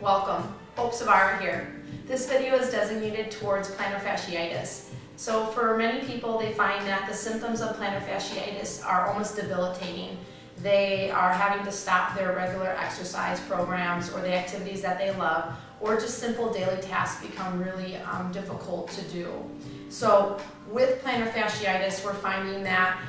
Welcome, Zvara here. This video is designated towards plantar fasciitis. So for many people, they find that the symptoms of plantar fasciitis are almost debilitating. They are having to stop their regular exercise programs or the activities that they love, or just simple daily tasks become really difficult to do. So with plantar fasciitis, we're finding that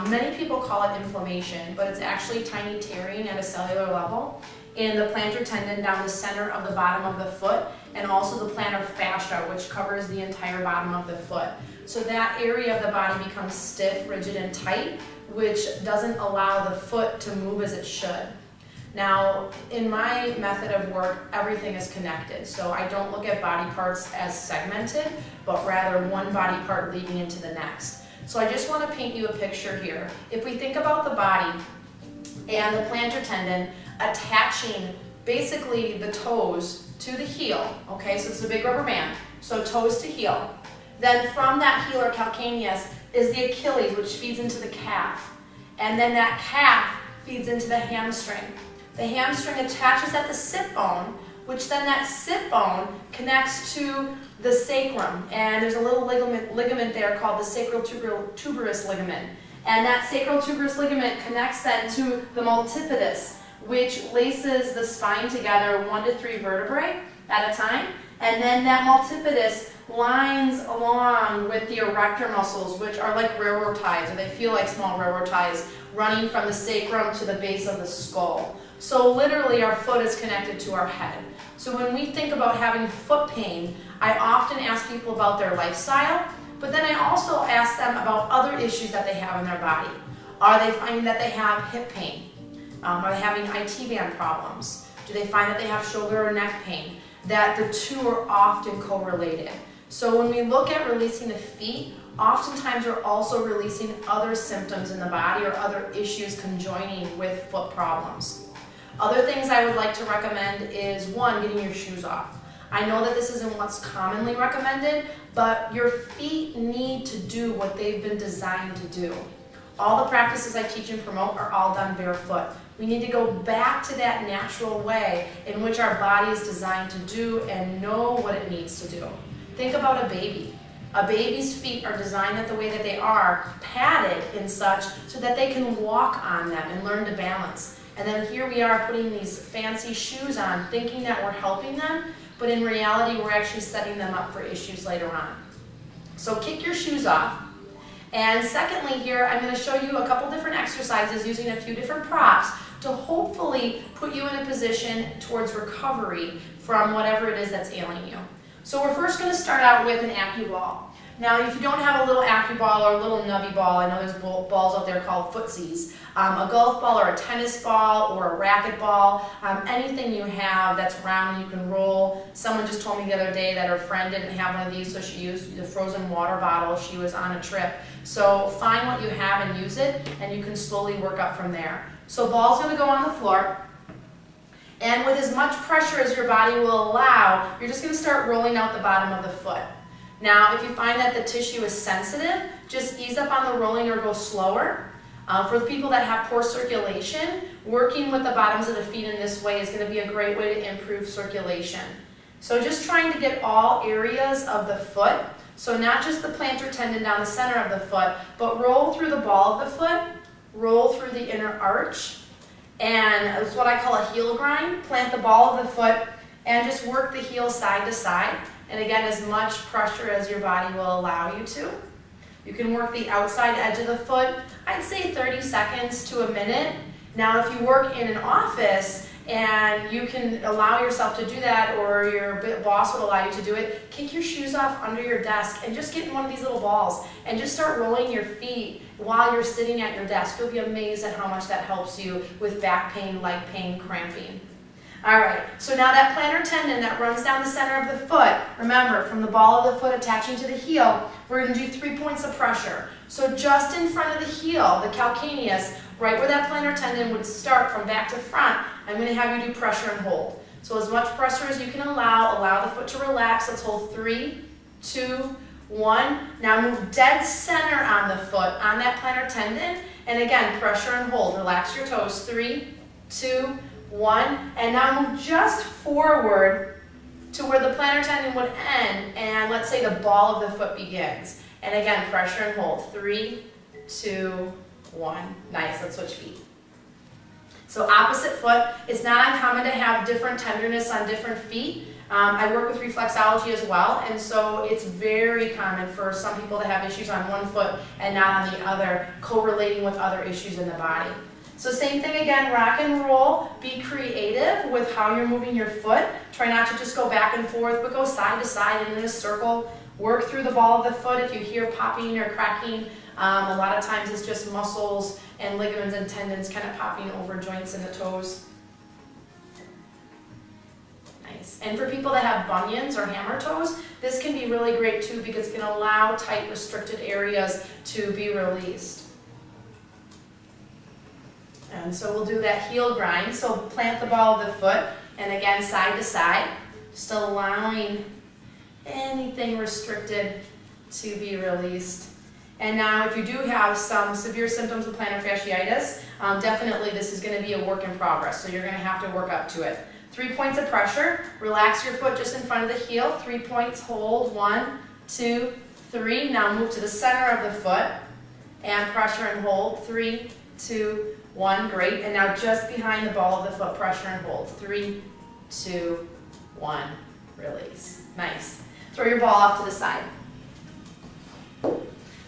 many people call it inflammation, but it's actually tiny tearing at a cellular level in the plantar tendon down the center of the bottom of the foot, and also the plantar fascia, which covers the entire bottom of the foot. So that area of the body becomes stiff, rigid, and tight, which doesn't allow the foot to move as it should. Now, in my method of work, everything is connected. So I don't look at body parts as segmented, but rather one body part leading into the next. So I just want to paint you a picture here. If we think about the body and the plantar tendon attaching basically the toes to the heel, okay, so it's a big rubber band, so toes to heel. Then from that heel or calcaneus is the Achilles, which feeds into the calf. And then that calf feeds into the hamstring. The hamstring attaches at the sit bone, which then that sit bone connects to the sacrum. And there's a little ligament there called the sacral tuberous ligament. And that sacral tuberous ligament connects then to the multifidus, which laces the spine together 1 to 3 vertebrae at a time. And then that multifidus lines along with the erector muscles, which are like railroad ties, or they feel like small railroad ties running from the sacrum to the base of the skull. So literally our foot is connected to our head. So when we think about having foot pain, I often ask people about their lifestyle, but then I also ask them about other issues that they have in their body. Are they finding that they have hip pain? Are they having IT band problems? Do they find that they have shoulder or neck pain? That the two are often correlated. So when we look at releasing the feet, oftentimes we're also releasing other symptoms in the body or other issues conjoining with foot problems. Other things I would like to recommend is, one, getting your shoes off. I know that this isn't what's commonly recommended, but your feet need to do what they've been designed to do. All the practices I teach and promote are all done barefoot. We need to go back to that natural way in which our body is designed to do and know what it needs to do. Think about a baby. A baby's feet are designed that the way that they are, padded and such, so that they can walk on them and learn to balance. And then here we are putting these fancy shoes on, thinking that we're helping them, but in reality we're actually setting them up for issues later on. So kick your shoes off. And secondly here, I'm going to show you a couple different exercises using a few different props to hopefully put you in a position towards recovery from whatever it is that's ailing you. So we're first going to start out with an AccuBall. Now if you don't have a little AccuBall or a little nubby ball, I know there's balls out there called footsies, a golf ball or a tennis ball or a racket ball, anything you have that's round and you can roll. Someone just told me the other day that her friend didn't have one of these, so she used the frozen water bottle. She was on a trip. So find what you have and use it, and you can slowly work up from there. So ball's going to go on the floor. And with as much pressure as your body will allow, you're just going to start rolling out the bottom of the foot. Now, if you find that the tissue is sensitive, just ease up on the rolling or go slower. For the people that have poor circulation, working with the bottoms of the feet in this way is going to be a great way to improve circulation. So just trying to get all areas of the foot, so not just the plantar tendon down the center of the foot, but roll through the ball of the foot, roll through the inner arch, and it's what I call a heel grind. Plant the ball of the foot and just work the heel side to side. And again, as much pressure as your body will allow you to. You can work the outside edge of the foot, I'd say 30 seconds to a minute. Now if you work in an office and you can allow yourself to do that, or your boss would allow you to do it, kick your shoes off under your desk and just get in one of these little balls and just start rolling your feet while you're sitting at your desk. You'll be amazed at how much that helps you with back pain, leg pain, cramping. All right, so now that plantar tendon that runs down the center of the foot, remember, from the ball of the foot attaching to the heel, we're going to do 3 points of pressure. So just in front of the heel, the calcaneus, right where that plantar tendon would start from back to front, I'm going to have you do pressure and hold. So as much pressure as you can allow the foot to relax. Let's hold 3, 2, 1. Now move dead center on the foot, on that plantar tendon, and again, pressure and hold. Relax your toes. 3, 2, 1, and now move just forward to where the plantar tendon would end, and let's say the ball of the foot begins. And again, pressure and hold. 3, 2, 1. Nice, let's switch feet. So opposite foot. It's not uncommon to have different tenderness on different feet. I work with reflexology as well, and so it's very common for some people to have issues on one foot and not on the other, correlating with other issues in the body. So same thing again, rock and roll. Be creative with how you're moving your foot. Try not to just go back and forth, but go side to side and in a circle. Work through the ball of the foot. If you hear popping or cracking, a lot of times it's just muscles and ligaments and tendons kind of popping over joints in the toes. Nice. And for people that have bunions or hammer toes, this can be really great too because it can allow tight, restricted areas to be released. And so we'll do that heel grind. So plant the ball of the foot, and again, side to side, just allowing anything restricted to be released. And now if you do have some severe symptoms of plantar fasciitis, definitely this is going to be a work in progress, so you're going to have to work up to it. 3 points of pressure. Relax your foot just in front of the heel. 3 points, hold. 1, 2, 3. Now move to the center of the foot and pressure and hold. 3, 2, 1. Great. And now just behind the ball of the foot, pressure and hold. 3, 2, 1. Release. Nice. Throw your ball off to the side.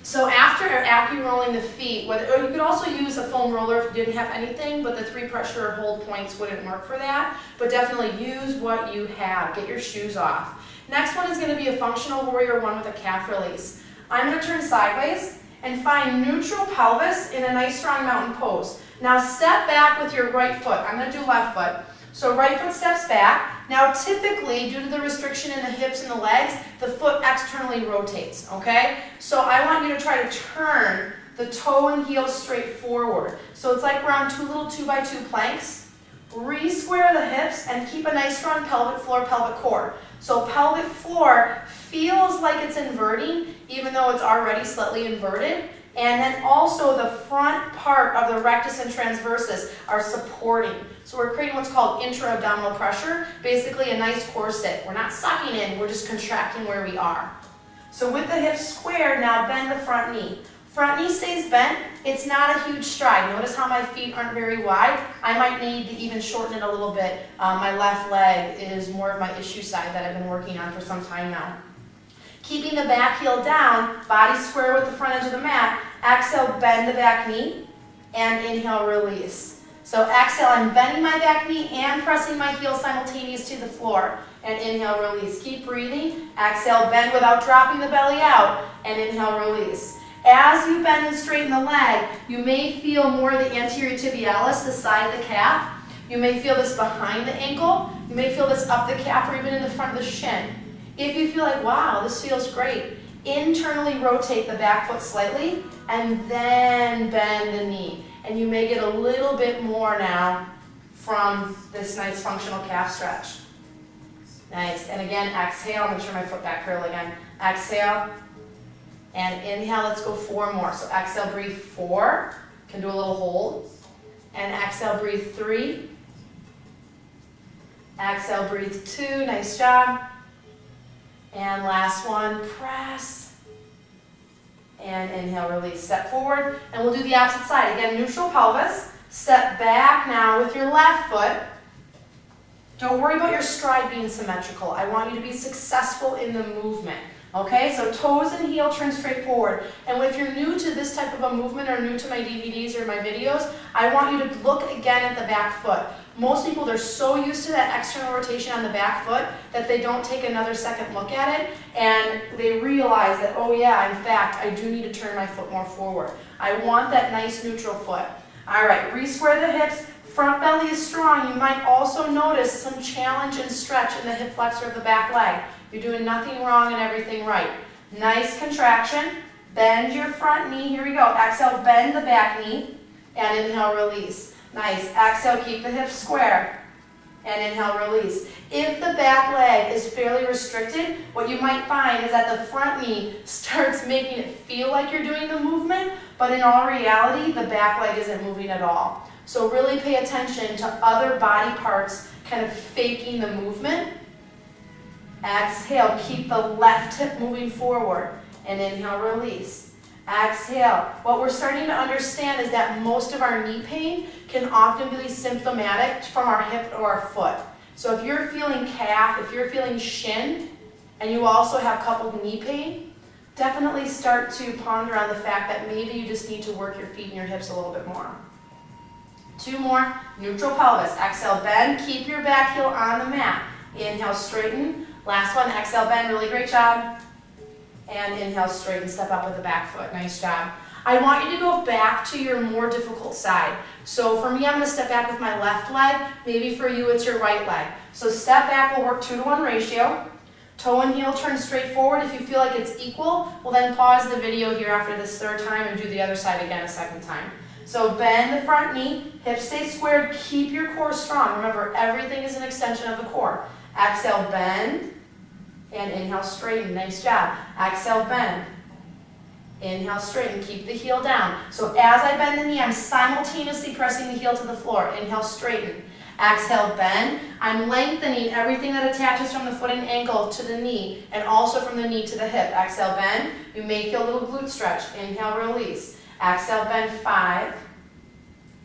So after accu-rolling the feet, or you could also use a foam roller if you didn't have anything, but the 3 pressure or hold points wouldn't work for that. But definitely use what you have. Get your shoes off. Next one is going to be a functional warrior one with a calf release. I'm going to turn sideways and find neutral pelvis in a nice strong mountain pose. Now step back with your right foot. I'm going to do left foot. So right foot steps back. Now typically, due to the restriction in the hips and the legs, the foot externally rotates, okay? So I want you to try to turn the toe and heel straight forward. So it's like we're on 2 little 2x2 planks. Re-square the hips and keep a nice strong pelvic floor, pelvic core. So pelvic floor feels like it's inverting, even though it's already slightly inverted. And then also the front part of the rectus and transversus are supporting. So we're creating what's called intra-abdominal pressure, basically a nice corset. We're not sucking in, we're just contracting where we are. So with the hips squared, now bend the front knee. Front knee stays bent. It's not a huge stride. Notice how my feet aren't very wide. I might need to even shorten it a little bit. My left leg is more of my issue side that I've been working on for some time now. Keeping the back heel down, body square with the front edge of the mat. Exhale, bend the back knee, and inhale, release. So exhale, I'm bending my back knee and pressing my heel simultaneous to the floor. And inhale, release. Keep breathing. Exhale, bend without dropping the belly out, and inhale, release. As you bend and straighten the leg, you may feel more the anterior tibialis, the side of the calf. You may feel this behind the ankle. You may feel this up the calf or even in the front of the shin. If you feel like, wow, this feels great, internally rotate the back foot slightly and then bend the knee. And you may get a little bit more now from this nice functional calf stretch. Nice. And again, exhale. I'm going to turn my foot back curl again. Exhale. And inhale. Let's go 4 more. So exhale, breathe 4. Can do a little hold. And exhale, breathe 3. Exhale, breathe 2. Nice job. And last one, press. And inhale, release. Step forward. And we'll do the opposite side. Again, neutral pelvis. Step back now with your left foot. Don't worry about your stride being symmetrical. I want you to be successful in the movement. Okay, so toes and heel turn straight forward. And if you're new to this type of a movement or new to my DVDs or my videos, I want you to look again at the back foot. Most people, they're so used to that external rotation on the back foot that they don't take another second look at it and they realize that, oh yeah, in fact, I do need to turn my foot more forward. I want that nice neutral foot. All right, re-square the hips. Front belly is strong. You might also notice some challenge and stretch in the hip flexor of the back leg. You're doing nothing wrong and everything right. Nice contraction. Bend your front knee. Here we go. Exhale, bend the back knee. And inhale, release. Nice. Exhale, keep the hips square. And inhale, release. If the back leg is fairly restricted, what you might find is that the front knee starts making it feel like you're doing the movement, but in all reality, the back leg isn't moving at all. So really pay attention to other body parts kind of faking the movement. Exhale, keep the left hip moving forward. And inhale, release. Exhale. What we're starting to understand is that most of our knee pain can often be symptomatic from our hip or our foot. So if you're feeling calf, if you're feeling shin, and you also have coupled knee pain, definitely start to ponder on the fact that maybe you just need to work your feet and your hips a little bit more. 2 more, neutral pelvis. Exhale, bend, keep your back heel on the mat. Inhale, straighten. Last one, exhale, bend, really great job. And inhale, straighten, step up with the back foot, nice job. I want you to go back to your more difficult side. So for me, I'm gonna step back with my left leg. Maybe for you, it's your right leg. So step back, we'll work 2-to-1 ratio. Toe and heel turn straight forward. If you feel like it's equal, we'll then pause the video here after this 3rd time and do the other side again a 2nd time. So bend the front knee, hips stay squared, keep your core strong. Remember, everything is an extension of the core. Exhale, bend, and inhale, straighten. Nice job. Exhale, bend. Inhale, straighten. Keep the heel down. So as I bend the knee, I'm simultaneously pressing the heel to the floor. Inhale, straighten. Exhale, bend. I'm lengthening everything that attaches from the foot and ankle to the knee, and also from the knee to the hip. Exhale, bend. You may feel a little glute stretch. Inhale, release. Exhale, bend 5.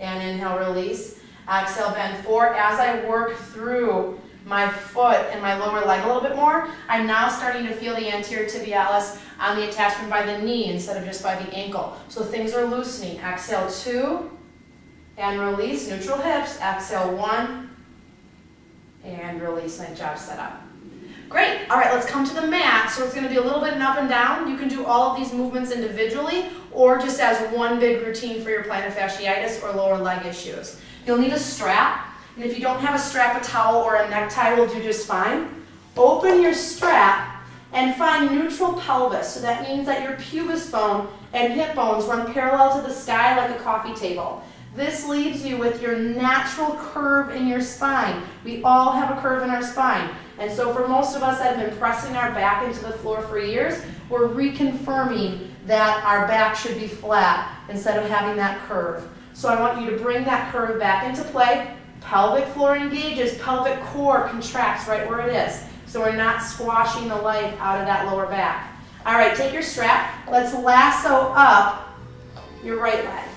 And inhale, release. Exhale, bend 4. As I work through my foot and my lower leg a little bit more, I'm now starting to feel the anterior tibialis on the attachment by the knee instead of just by the ankle. So things are loosening. Exhale, 2. And release, neutral hips. Exhale, 1. And release, nice job, set up. Great, all right, let's come to the mat. So it's gonna be a little bit an up and down. You can do all of these movements individually or just as one big routine for your plantar fasciitis or lower leg issues. You'll need a strap, and if you don't have a strap, a towel or a necktie will do just fine. Open your strap and find neutral pelvis. So that means that your pubis bone and hip bones run parallel to the sky like a coffee table. This leaves you with your natural curve in your spine. We all have a curve in our spine. And so for most of us that have been pressing our back into the floor for years, we're reconfirming that our back should be flat instead of having that curve. So I want you to bring that curve back into play. Pelvic floor engages, pelvic core contracts right where it is. So we're not squashing the life out of that lower back. All right, take your strap. Let's lasso up your right leg.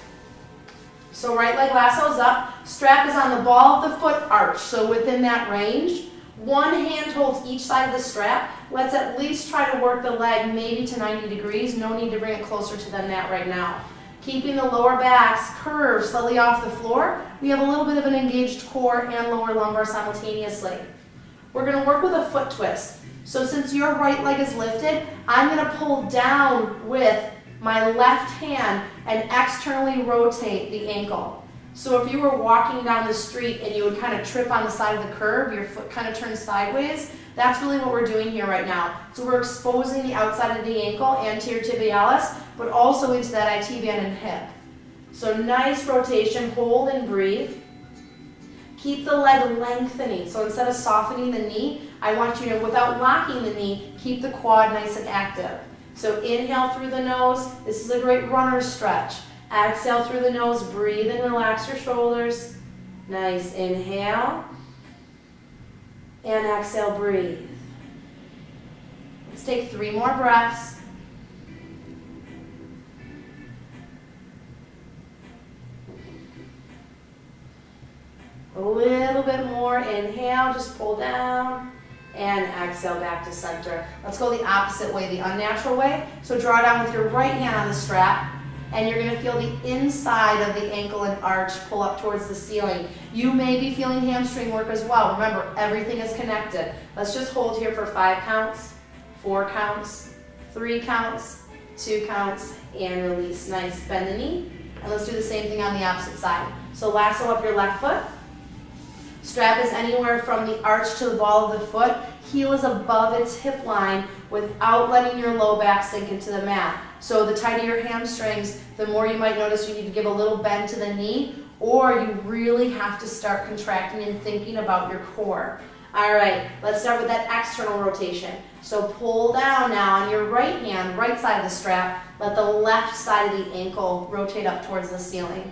So right leg lassos up. Strap is on the ball of the foot arch, so within that range. One hand holds each side of the strap. Let's at least try to work the leg maybe to 90 degrees. No need to bring it closer to the mat right now. Keeping the lower backs curved slightly off the floor, we have a little bit of an engaged core and lower lumbar simultaneously. We're going to work with a foot twist. So since your right leg is lifted, I'm going to pull down with my left hand and externally rotate the ankle. So if you were walking down the street and you would kind of trip on the side of the curb, your foot kind of turns sideways, that's really what we're doing here right now. So we're exposing the outside of the ankle, anterior tibialis, but also into that IT band and hip. So nice rotation, hold and breathe. Keep the leg lengthening. So instead of softening the knee, I want you to, without locking the knee, keep the quad nice and active. So inhale through the nose. This is a great runner stretch. Exhale through the nose, breathe and relax your shoulders. Nice, inhale. And exhale, breathe. Let's take 3 more breaths. A little bit more, inhale, just pull down. And exhale back to center. Let's go the opposite way, the unnatural way. So draw down with your right hand on the strap. And you're going to feel the inside of the ankle and arch pull up towards the ceiling. You may be feeling hamstring work as well. Remember, everything is connected. Let's just hold here for 5 counts, 4 counts, 3 counts, 2 counts, and release. Nice. Bend the knee. And let's do the same thing on the opposite side. So lasso up your left foot. Strap is anywhere from the arch to the ball of the foot. Heel is above its hip line without letting your low back sink into the mat. So the tighter your hamstrings, the more you might notice you need to give a little bend to the knee, or you really have to start contracting and thinking about your core. All right, let's start with that external rotation. So pull down now on your right hand, right side of the strap. Let the left side of the ankle rotate up towards the ceiling.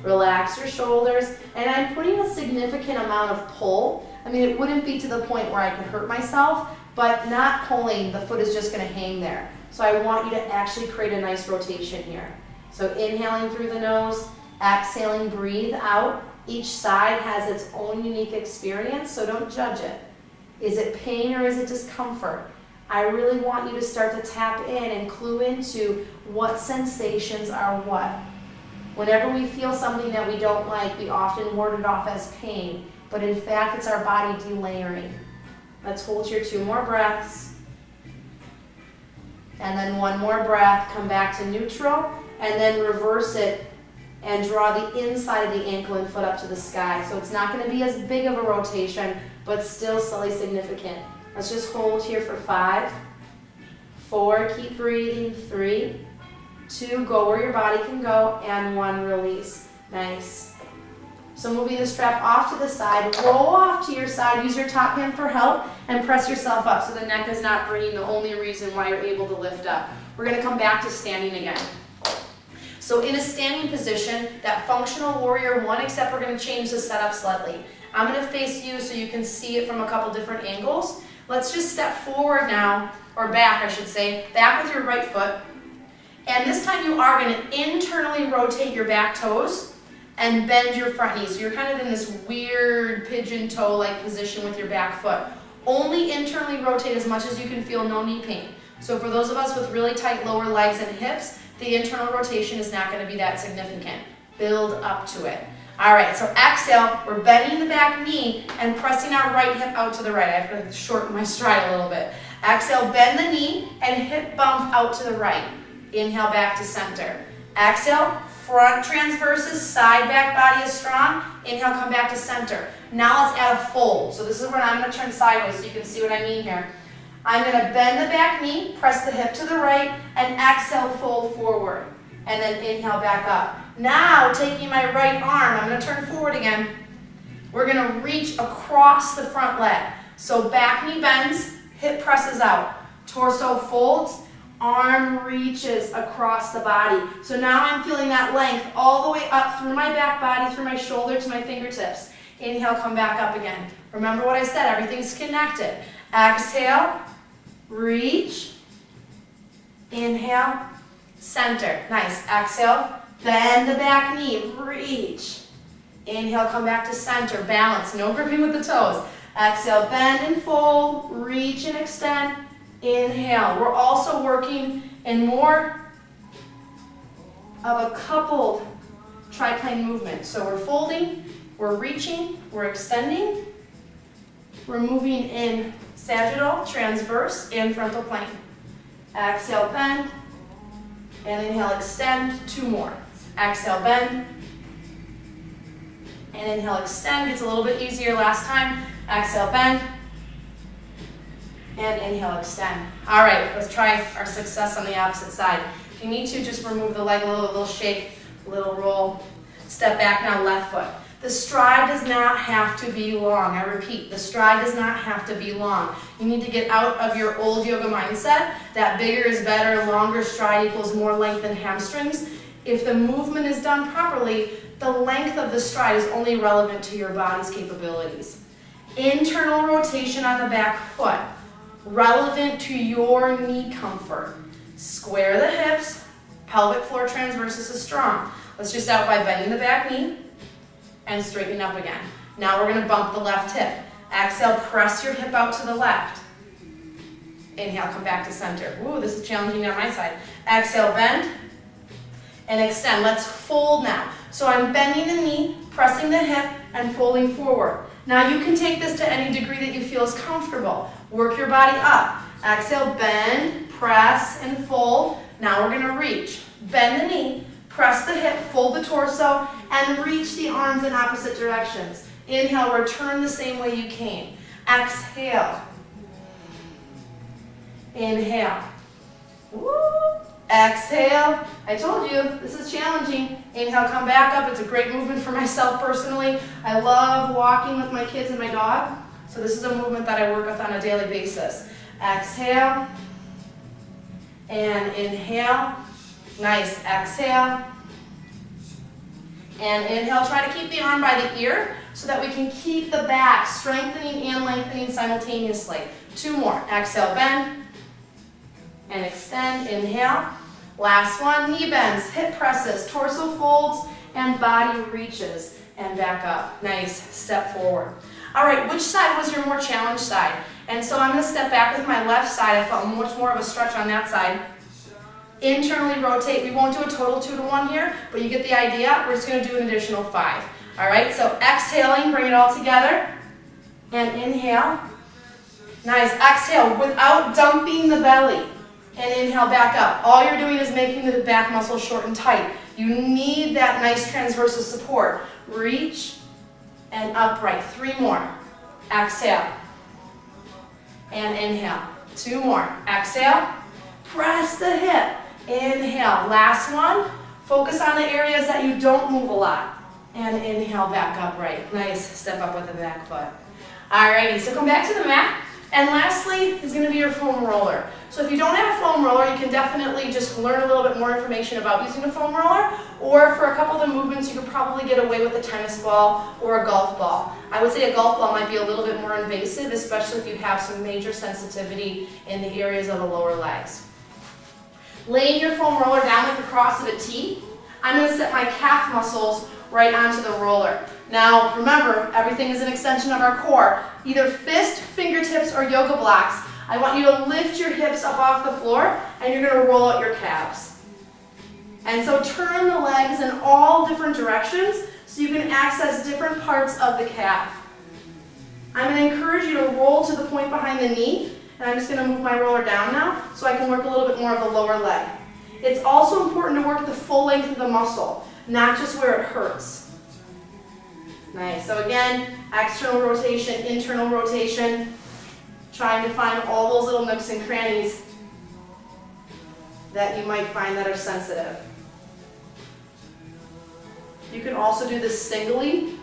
Relax your shoulders, and I'm putting a significant amount of pull. I mean, it wouldn't be to the point where I could hurt myself, but not pulling, the foot is just gonna hang there. So I want you to actually create a nice rotation here. So inhaling through the nose, exhaling, breathe out. Each side has its own unique experience, so don't judge it. Is it pain or is it discomfort? I really want you to start to tap in and clue into what sensations are what. Whenever we feel something that we don't like, we often ward it off as pain, but in fact, it's our body delayering. Let's hold here 2 more breaths. And then 1 more breath, come back to neutral, and then reverse it and draw the inside of the ankle and foot up to the sky. So it's not gonna be as big of a rotation, but still slightly significant. Let's just hold here for 5, 4, keep breathing, 3, 2, go where your body can go, and 1, release. Nice. So moving the strap off to the side, roll off to your side, use your top hand for help, and press yourself up so the neck is not bringing the only reason why you're able to lift up. We're gonna come back to standing again. So in a standing position, that functional warrior 1, except we're gonna change the setup slightly. I'm gonna face you so you can see it from a couple different angles. Let's just step forward now, or back I should say, back with your right foot. And this time you are gonna internally rotate your back toes and bend your front knee. So you're kind of in this weird pigeon toe-like position with your back foot. Only internally rotate as much as you can feel, no knee pain. So for those of us with really tight lower legs and hips, the internal rotation is not going to be that significant. Build up to it. All right, so exhale, we're bending the back knee and pressing our right hip out to the right. I have to shorten my stride a little bit. Exhale, bend the knee and hip bump out to the right. Inhale back to center. Exhale, front transverses, side back body is strong. Inhale, come back to center. Now let's add a fold. So this is where I'm going to turn sideways so you can see what I mean here. I'm going to bend the back knee, press the hip to the right, and exhale, fold forward. And then inhale back up. Now, taking my right arm, I'm going to turn forward again. We're going to reach across the front leg. So back knee bends, hip presses out. Torso folds, arm reaches across the body. So now I'm feeling that length all the way up through my back body, through my shoulder to my fingertips. Inhale, come back up again. Remember what I said, everything's connected. Exhale, reach, inhale, center. Nice. Exhale, bend the back knee, reach. Inhale, come back to center, balance, no gripping with the toes. Exhale, bend and fold, reach and extend. Inhale. We're also working in more of a coupled triplane movement. So we're folding, we're reaching, we're extending, we're moving in sagittal, transverse, and frontal plane. Exhale, bend, and inhale, extend. 2 more. Exhale, bend, and inhale, extend. Gets a little bit easier last time. Exhale, bend, and inhale, extend. All right, let's try our success on the opposite side. If you need to, just remove the leg a little shake, a little roll. Step back now, left foot. The stride does not have to be long. I repeat, the stride does not have to be long. You need to get out of your old yoga mindset that bigger is better, longer stride equals more length than hamstrings. If the movement is done properly, the length of the stride is only relevant to your body's capabilities. Internal rotation on the back foot, relevant to your knee comfort. Square the hips, pelvic floor transversus is strong. Let's just out by bending the back knee and straightening up again. Now we're going to bump the left hip. Exhale, press your hip out to the left. Inhale, come back to center. Ooh, this is challenging on my side. Exhale, bend and extend. Let's fold now. So I'm bending the knee, pressing the hip, and folding forward. Now you can take this to any degree that you feel is comfortable. Work your body up. Exhale, bend, press, and fold. Now we're going to reach. Bend the knee, press the hip, fold the torso, and reach the arms in opposite directions. Inhale, return the same way you came. Exhale. Inhale. Woo. Exhale. I told you, this is challenging. Inhale, come back up. It's a great movement for myself personally. I love walking with my kids and my dog. So this is a movement that I work with on a daily basis. Exhale. And inhale. Nice. Exhale. And inhale, try to keep the arm by the ear so that we can keep the back strengthening and lengthening simultaneously. 2 more. Exhale, bend and extend. Inhale. Last one, knee bends, hip presses, torso folds, and body reaches. And back up. Nice. Step forward. All right, which side was your more challenged side? And so I'm going to step back with my left side. I felt much more of a stretch on that side. Internally rotate. We won't do a total 2 to 1 here, but you get the idea. We're just going to do an additional 5. All right, so exhaling, bring it all together. And inhale. Nice. Exhale without dumping the belly. And inhale back up. All you're doing is making the back muscle short and tight. You need that nice transversal support. Reach and upright. 3 more. Exhale. And inhale. 2 more. Exhale. Press the hip. Inhale. Last one. Focus on the areas that you don't move a lot. And inhale back upright. Nice. Step up with the back foot. Alrighty, so come back to the mat. And lastly is going to be your foam roller. So if you don't have a foam roller, you can definitely just learn a little bit more information about using a foam roller, or for a couple of the movements, you could probably get away with a tennis ball or a golf ball. I would say a golf ball might be a little bit more invasive, especially if you have some major sensitivity in the areas of the lower legs. Laying your foam roller down like the cross of a T, I'm going to set my calf muscles right onto the roller. Now, remember, everything is an extension of our core. Either fist, fingertips, or yoga blocks. I want you to lift your hips up off the floor, and you're going to roll out your calves. And so turn the legs in all different directions so you can access different parts of the calf. I'm going to encourage you to roll to the point behind the knee, and I'm just going to move my roller down now so I can work a little bit more of the lower leg. It's also important to work the full length of the muscle, not just where it hurts. Nice. So again, external rotation, internal rotation, trying to find all those little nooks and crannies that you might find that are sensitive. You can also do this singly.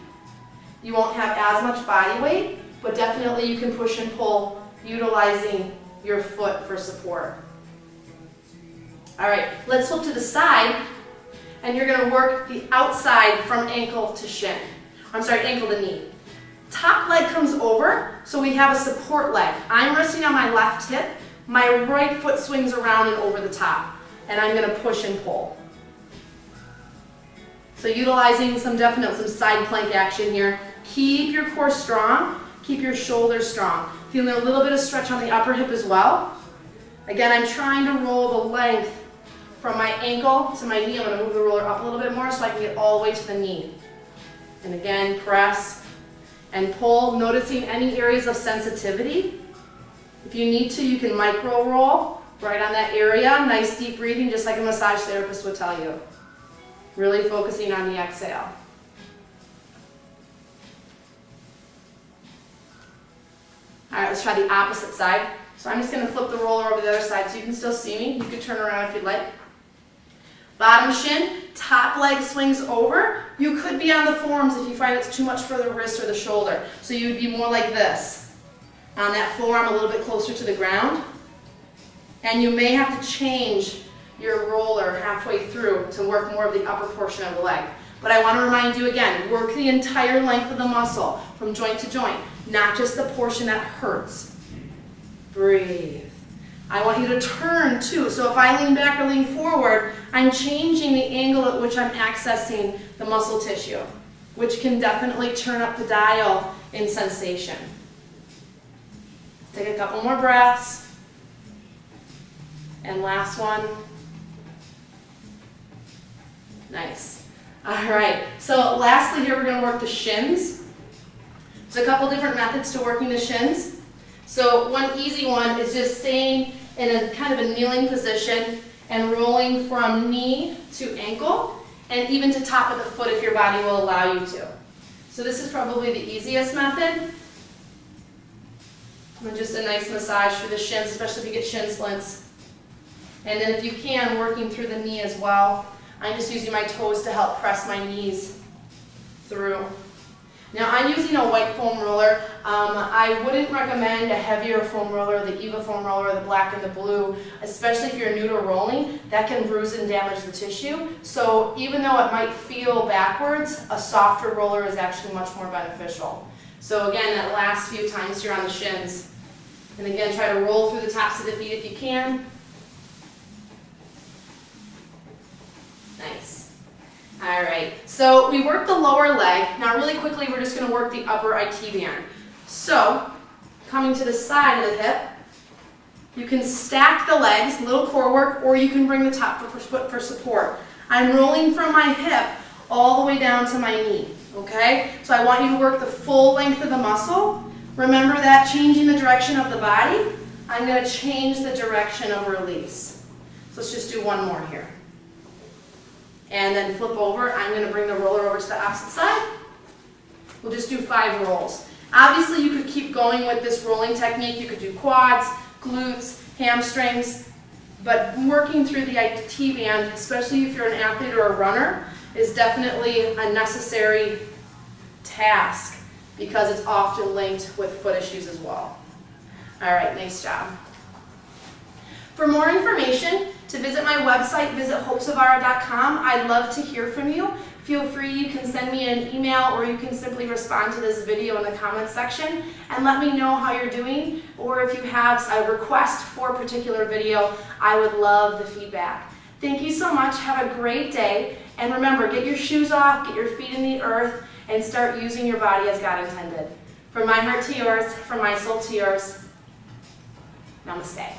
You won't have as much body weight, but definitely you can push and pull utilizing your foot for support. All right, let's flip to the side, and you're going to work the outside from ankle to shin. I'm sorry, ankle to knee. Top leg comes over, so we have a support leg. I'm resting on my left hip. My right foot swings around and over the top, and I'm going to push and pull. So utilizing some side plank action here. Keep your core strong. Keep your shoulders strong. Feeling a little bit of stretch on the upper hip as well. Again, I'm trying to roll the length from my ankle to my knee. I'm going to move the roller up a little bit more so I can get all the way to the knee. And again, press and pull, noticing any areas of sensitivity. If you need to, you can micro roll right on that area. Nice deep breathing, just like a massage therapist would tell you. Really focusing on the exhale. All right, let's try the opposite side. So I'm just going to flip the roller over the other side so you can still see me. You can turn around if you'd like. Bottom shin, top leg swings over. You could be on the forearms if you find it's too much for the wrist or the shoulder. So you would be more like this. On that forearm, a little bit closer to the ground. And you may have to change your roller halfway through to work more of the upper portion of the leg. But I want to remind you again, work the entire length of the muscle from joint to joint, not just the portion that hurts. Breathe. I want you to turn too. So if I lean back or lean forward, I'm changing the angle at which I'm accessing the muscle tissue, which can definitely turn up the dial in sensation. Take a couple more breaths. And last one. Nice. All right, so lastly here we're going to work the shins. There's a couple different methods to working the shins. So one easy one is just staying in a kind of a kneeling position and rolling from knee to ankle and even to top of the foot if your body will allow you to. So this is probably the easiest method. And just a nice massage for the shins, especially if you get shin splints. And then if you can, working through the knee as well. I'm just using my toes to help press my knees through. Now I'm using a white foam roller. I wouldn't recommend a heavier foam roller, the Eva foam roller, the black and the blue, especially if you're new to rolling. That can bruise and damage the tissue. So even though it might feel backwards, a softer roller is actually much more beneficial. So again, that last few times you're on the shins. And again, try to roll through the tops of the feet if you can. Nice. All right, so we worked the lower leg. Now really quickly, we're just gonna work the upper IT band. So, coming to the side of the hip, you can stack the legs, little core work, or you can bring the top foot for support. I'm rolling from my hip all the way down to my knee, okay? So I want you to work the full length of the muscle. Remember that changing the direction of the body, I'm gonna change the direction of release. So let's just do one more here. And then flip over. I'm going to bring the roller over to the opposite side. We'll just do 5 rolls. Obviously, you could keep going with this rolling technique. You could do quads, glutes, hamstrings, but working through the IT band, especially if you're an athlete or a runner, is definitely a necessary task because it's often linked with foot issues as well. All right, nice job. For more information, to visit my website, visit hopesofvara.com. I'd love to hear from you. Feel free, you can send me an email or you can simply respond to this video in the comments section and let me know how you're doing, or if you have a request for a particular video, I would love the feedback. Thank you so much, have a great day, and remember, get your shoes off, get your feet in the earth, and start using your body as God intended. From my heart to yours, from my soul to yours, namaste.